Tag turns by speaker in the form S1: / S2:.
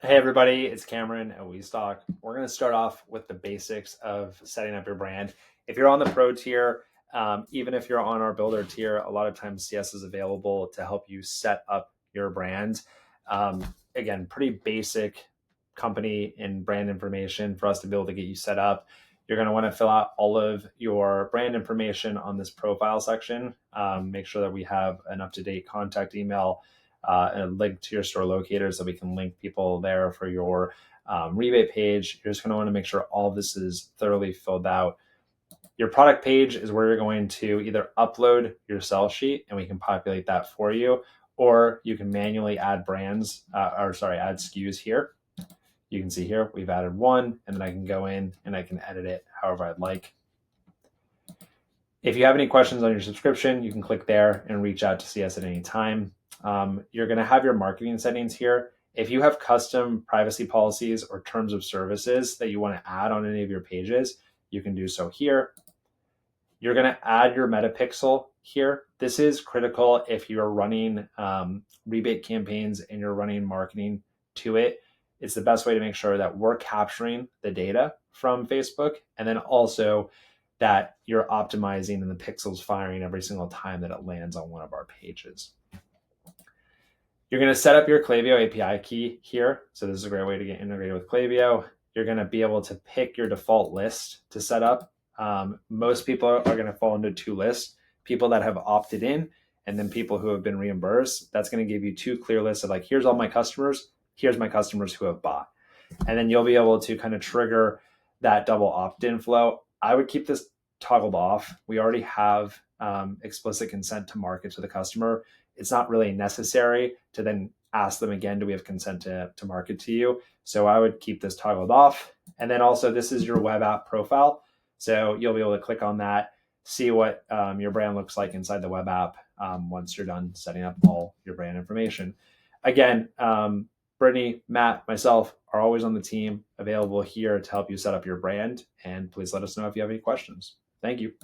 S1: Hey everybody, it's Cameron at WeStock. We're going to start off with the basics of setting up your brand. If you're on the pro tier, even if you're on our builder tier, a lot of times CS is available to help you set up your brand. Again, pretty basic company and brand information for us to be able to get you set up. You're going to want to fill out all of your brand information on this profile section. Make sure that we have an up-to-date contact email, and a link to your store locator so we can link people there for your rebate page. You're just going to want to make sure all of this is thoroughly filled out. Your product page is where you're going to either upload your sell sheet and we can populate that for you, or you can manually add add SKUs here. You can see here we've added one, and then I can go in and I can edit it however I'd like. If you have any questions on your subscription, you can click there and reach out to CS at any time. You're going to have your marketing settings here. If you have custom privacy policies or terms of services that you want to add on any of your pages, you can do so here. You're going to add your metapixel here. This is critical if you're running rebate campaigns and you're running marketing to it. It's the best way to make sure that we're capturing the data from Facebook, and then also that you're optimizing and the pixels firing every single time that it lands on one of our pages. You're going to set up your Klaviyo API key here. So this is a great way to get integrated with Klaviyo. You're going to be able to pick your default list to set up. Most people are going to fall into two lists: people that have opted in, and then people who have been reimbursed. That's going to give you two clear lists of like, here's all my customers, here's my customers who have bought. And then you'll be able to kind of trigger that double opt-in flow. I would keep this toggled off. We already have explicit consent to market to the customer. It's not really necessary to then ask them again, do we have consent to market to you? So I would keep this toggled off. And then also, this is your web app profile. So you'll be able to click on that, see what your brand looks like inside the web app once you're done setting up all your brand information. Again, Brittany, Matt, myself are always on the team, available here to help you set up your brand. And please let us know if you have any questions. Thank you.